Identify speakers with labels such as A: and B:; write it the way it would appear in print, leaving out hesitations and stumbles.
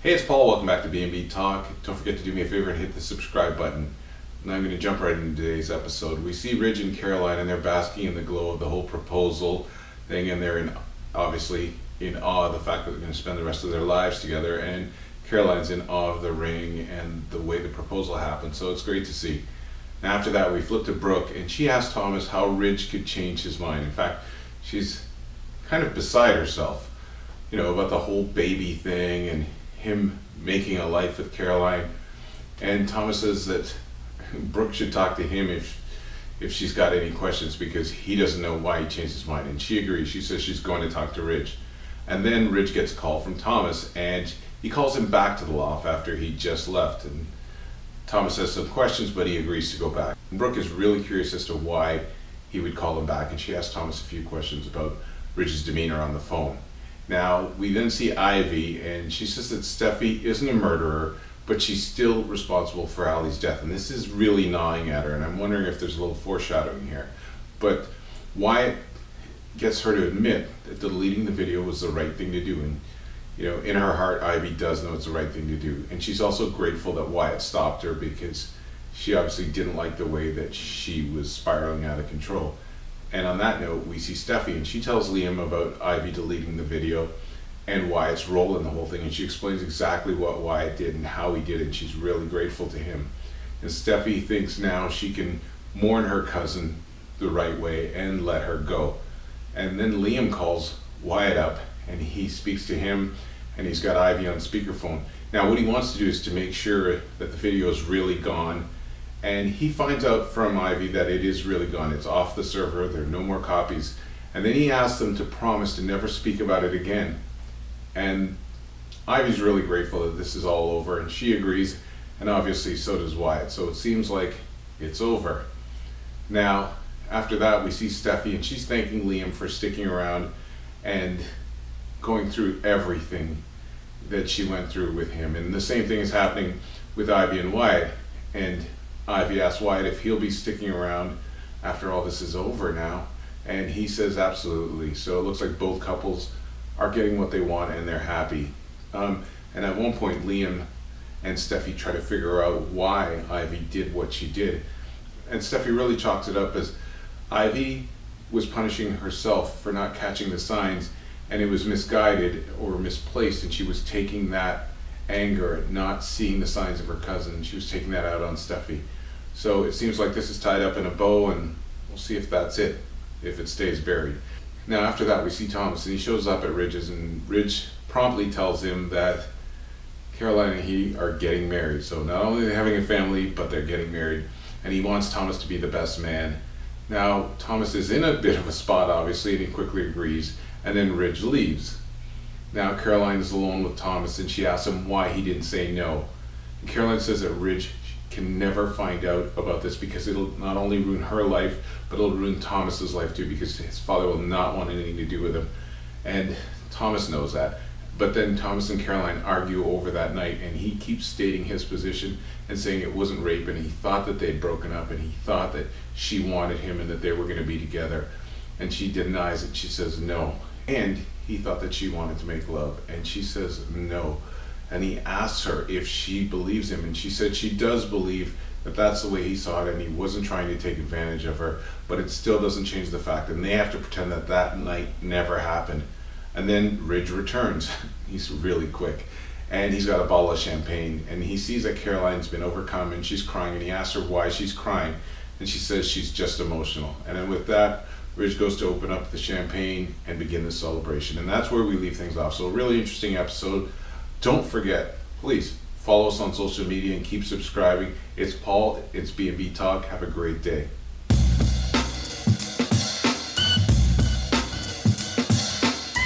A: Hey, it's Paul. Welcome back to B&B Talk. Don't forget to do me a favor and hit the subscribe button. And I'm going to jump right into today's episode. We see Ridge and Caroline, and they're basking in the glow of the whole proposal thing, and they're obviously in awe of the fact that they're going to spend the rest of their lives together. And Caroline's in awe of the ring and the way the proposal happened. So it's great to see. And after that, we flip to Brooke, and she asks Thomas how Ridge could change his mind. In fact, she's kind of beside herself, about the whole baby thing and him making a life with Caroline. And Thomas says that Brooke should talk to him if she's got any questions, because he doesn't know why he changed his mind. And she agrees. She says she's going to talk to Ridge. And then Ridge gets a call from Thomas, and he calls him back to the loft after he just left. And Thomas has some questions, but he agrees to go back. And Brooke is really curious as to why he would call him back, and she asks Thomas a few questions about Ridge's demeanor on the phone. Now, we then see Ivy, and she says that Steffi isn't a murderer, but she's still responsible for Allie's death. And this is really gnawing at her, and I'm wondering if there's a little foreshadowing here. But Wyatt gets her to admit that deleting the video was the right thing to do. And, in her heart, Ivy does know it's the right thing to do. And she's also grateful that Wyatt stopped her, because she obviously didn't like the way that she was spiraling out of control. And on that note, we see Steffi, and she tells Liam about Ivy deleting the video and Wyatt's role in the whole thing. And she explains exactly what Wyatt did and how he did it. And she's really grateful to him. And Steffi thinks now she can mourn her cousin the right way and let her go. And then Liam calls Wyatt up, and he speaks to him, and he's got Ivy on speakerphone. Now, what he wants to do is to make sure that the video is really gone. And he finds out from Ivy that it is really gone. It's off the server. There are no more copies. And then he asks them to promise to never speak about it again. And Ivy's really grateful that this is all over, and she agrees, and obviously so does Wyatt. So it seems like it's over. Now, after that, we see Steffi, and she's thanking Liam for sticking around and going through everything that she went through with him. And the same thing is happening with Ivy and Wyatt. And Ivy asks Wyatt if he'll be sticking around after all this is over now, and he says absolutely. So it looks like both couples are getting what they want, and they're happy. And at one point, Liam and Steffi try to figure out why Ivy did what she did. And Steffi really chalks it up as Ivy was punishing herself for not catching the signs, and it was misguided or misplaced, and she was taking that anger at not seeing the signs of her cousin. She was taking that out on Steffi. So it seems like this is tied up in a bow, and we'll see if that's it, if it stays buried. Now, after that, we see Thomas, and he shows up at Ridge's, and Ridge promptly tells him that Caroline and he are getting married. So not only are they having a family, but they're getting married, and he wants Thomas to be the best man. Now, Thomas is in a bit of a spot, obviously, and he quickly agrees, and then Ridge leaves. Now, Caroline is alone with Thomas, and she asks him why he didn't say no. And Caroline says that Ridge can never find out about this, because it'll not only ruin her life, but it'll ruin Thomas's life too, because his father will not want anything to do with him. And Thomas knows that. But then Thomas and Caroline argue over that night, and he keeps stating his position and saying it wasn't rape, and he thought that they'd broken up, and he thought that she wanted him and that they were going to be together. And she denies it. She says no. And he thought that she wanted to make love, and she says no. And he asks her if she believes him, and she said she does believe that that's the way he saw it, and he wasn't trying to take advantage of her, but it still doesn't change the fact that they have to pretend that that night never happened. And then Ridge returns. He's really quick, and he's got a bottle of champagne, and he sees that Caroline's been overcome, and she's crying, and he asks her why she's crying, and she says she's just emotional. And then with that, Ridge goes to open up the champagne and begin the celebration. And that's where we leave things off. So a really interesting episode. Don't forget, please follow us on social media and keep subscribing. It's Paul, it's B&B Talk. Have a great day.